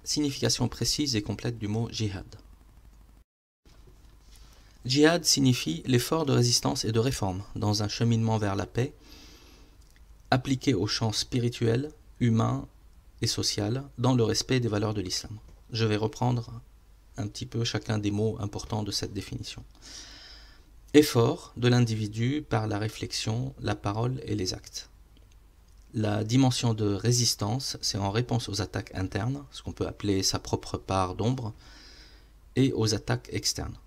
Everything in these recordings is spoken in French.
Signification précise et complète du mot jihad. Jihad signifie l'effort de résistance et de réforme dans un cheminement vers la paix, appliqué au champ spirituel, humain et social, dans le respect des valeurs de l'islam. Je vais reprendre un petit peu chacun des mots importants de cette définition. Effort de l'individu par la réflexion, la parole et les actes. La dimension de résistance, c'est en réponse aux attaques internes, ce qu'on peut appeler sa propre part d'ombre, et aux attaques externes.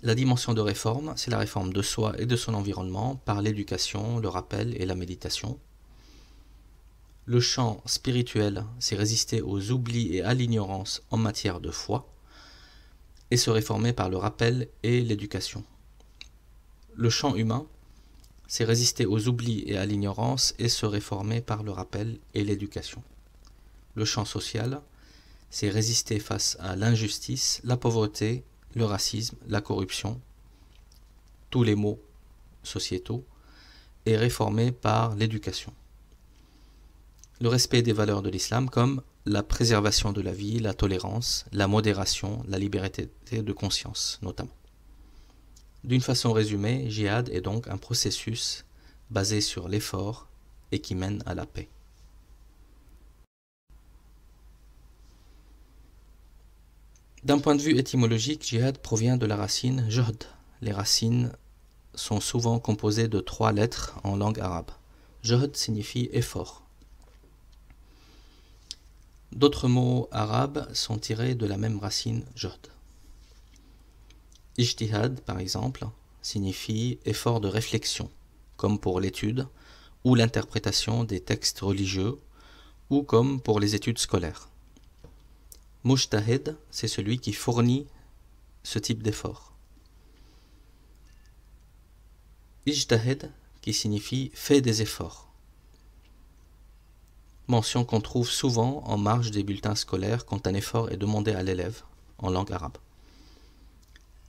La dimension de réforme, c'est la réforme de soi et de son environnement par l'éducation, le rappel et la méditation. Le champ spirituel, c'est résister aux oublis et à l'ignorance en matière de foi, et se réformer par le rappel et l'éducation. Le champ humain, c'est résister aux oublis et à l'ignorance et se réformer par le rappel et l'éducation. Le champ social, c'est résister face à l'injustice, la pauvreté, le racisme, la corruption, tous les maux sociétaux, et réformer par l'éducation. Le respect des valeurs de l'islam comme la préservation de la vie, la tolérance, la modération, la liberté de conscience notamment. D'une façon résumée, jihad est donc un processus basé sur l'effort et qui mène à la paix. D'un point de vue étymologique, jihad provient de la racine juhd. Les racines sont souvent composées de 3 lettres en langue arabe. Juhd signifie effort. D'autres mots arabes sont tirés de la même racine juhd. Ijtihad, par exemple, signifie effort de réflexion, comme pour l'étude ou l'interprétation des textes religieux, ou comme pour les études scolaires. Mujtahid, c'est celui qui fournit ce type d'effort. Ijtahid, qui signifie fait des efforts. Mention qu'on trouve souvent en marge des bulletins scolaires quand un effort est demandé à l'élève en langue arabe.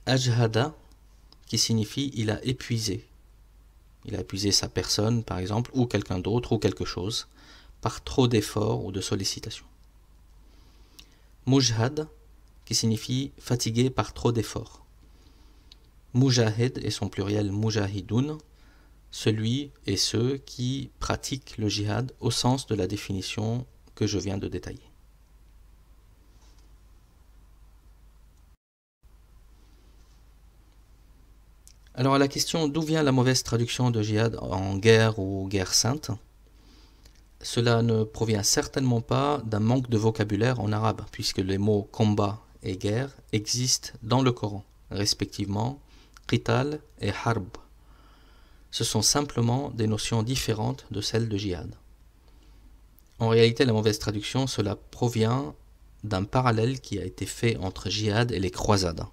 Ajhada, qui signifie il a épuisé. Il a épuisé sa personne, par exemple, ou quelqu'un d'autre, ou quelque chose, par trop d'efforts ou de sollicitations. Mujhad, qui signifie fatigué par trop d'efforts. Mujahid et son pluriel mujahidoun, celui et ceux qui pratiquent le jihad au sens de la définition que je viens de détailler. Alors à la question d'où vient la mauvaise traduction de jihad en guerre ou guerre sainte, cela ne provient certainement pas d'un manque de vocabulaire en arabe, puisque les mots combat et guerre existent dans le Coran, respectivement qital et harb. Ce sont simplement des notions différentes de celles de jihad. En réalité, la mauvaise traduction, cela provient d'un parallèle qui a été fait entre jihad et les croisades.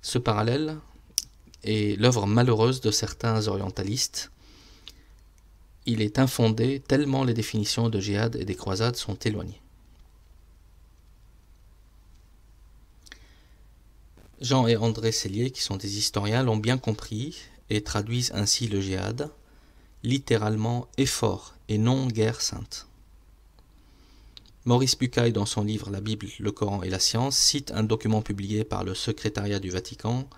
Ce parallèle est l'œuvre malheureuse de certains orientalistes. Il est infondé tellement les définitions de jihad et des croisades sont éloignées. Jean et André Sellier, qui sont des historiens, l'ont bien compris et traduisent ainsi le jihad, littéralement effort et non guerre sainte. Maurice Bucaille, dans son livre La Bible, le Coran et la science, cite un document publié par le secrétariat du Vatican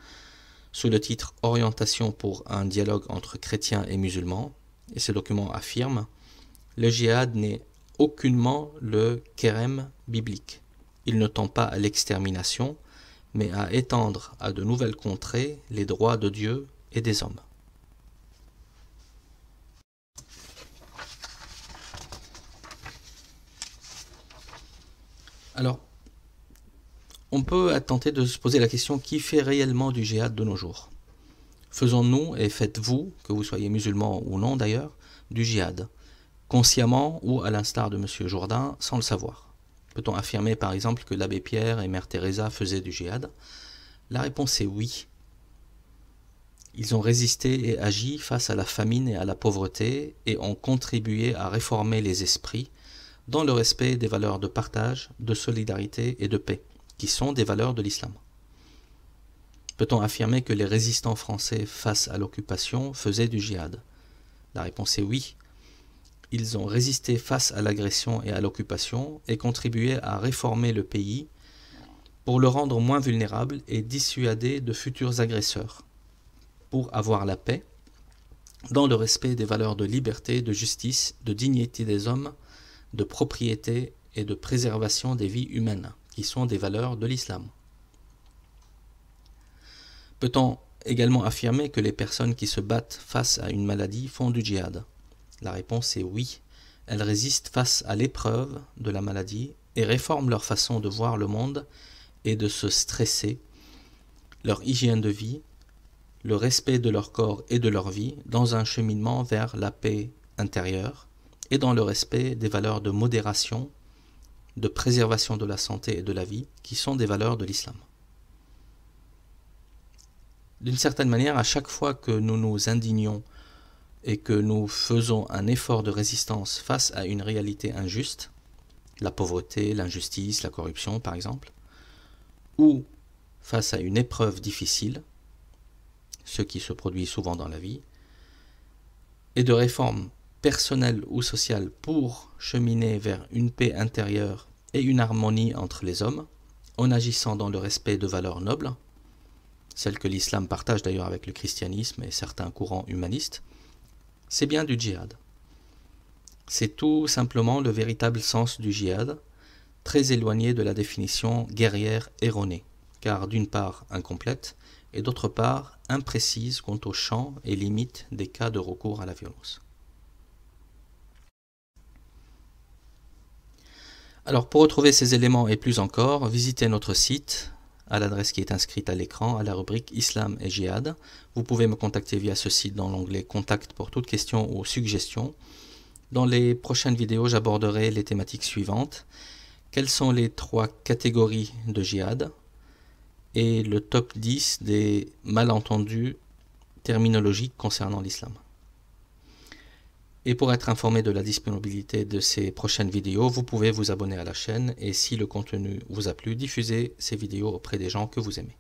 sous le titre « Orientation pour un dialogue entre chrétiens et musulmans », et ce document affirme « Le djihad n'est aucunement le kérem biblique. Il ne tend pas à l'extermination, mais à étendre à de nouvelles contrées les droits de Dieu et des hommes. » Alors, on peut tenter de se poser la question qui fait réellement du djihad de nos jours? Faisons-nous, et faites-vous, que vous soyez musulman ou non d'ailleurs, du djihad, consciemment ou à l'instar de M. Jourdain, sans le savoir? Peut-on affirmer par exemple que l'abbé Pierre et Mère Teresa faisaient du djihad? La réponse est oui. Ils ont résisté et agi face à la famine et à la pauvreté et ont contribué à réformer les esprits dans le respect des valeurs de partage, de solidarité et de paix, qui sont des valeurs de l'islam. Peut-on affirmer que les résistants français face à l'occupation faisaient du djihad? La réponse est oui. ils ont résisté face à l'agression et à l'occupation et contribué à réformer le pays pour le rendre moins vulnérable et dissuader de futurs agresseurs, pour avoir la paix, dans le respect des valeurs de liberté, de justice, de dignité des hommes, de propriété et de préservation des vies humaines, qui sont des valeurs de l'islam. Peut-on également affirmer que les personnes qui se battent face à une maladie font du djihad? La réponse est oui. Elles résistent face à l'épreuve de la maladie et réforment leur façon de voir le monde et de se stresser, leur hygiène de vie, le respect de leur corps et de leur vie dans un cheminement vers la paix intérieure et dans le respect des valeurs de modération, de préservation de la santé et de la vie qui sont des valeurs de l'islam. D'une certaine manière, à chaque fois que nous nous indignons et que nous faisons un effort de résistance face à une réalité injuste, la pauvreté, l'injustice, la corruption par exemple, ou face à une épreuve difficile, ce qui se produit souvent dans la vie, et de réformes personnelles ou sociales pour cheminer vers une paix intérieure et une harmonie entre les hommes, en agissant dans le respect de valeurs nobles, celles que l'islam partage d'ailleurs avec le christianisme et certains courants humanistes, c'est bien du djihad. C'est tout simplement le véritable sens du djihad, très éloigné de la définition guerrière erronée, car d'une part incomplète et d'autre part imprécise quant au champ et limites des cas de recours à la violence. Alors pour retrouver ces éléments et plus encore, visitez notre site à l'adresse qui est inscrite à l'écran, à la rubrique Islam et Djihad. Vous pouvez me contacter via ce site dans l'onglet Contact pour toute question ou suggestion. Dans les prochaines vidéos, j'aborderai les thématiques suivantes. Quelles sont les 3 catégories de djihad et le top 10 des malentendus terminologiques concernant l'islam. Et pour être informé de la disponibilité de ces prochaines vidéos, vous pouvez vous abonner à la chaîne et si le contenu vous a plu, diffusez ces vidéos auprès des gens que vous aimez.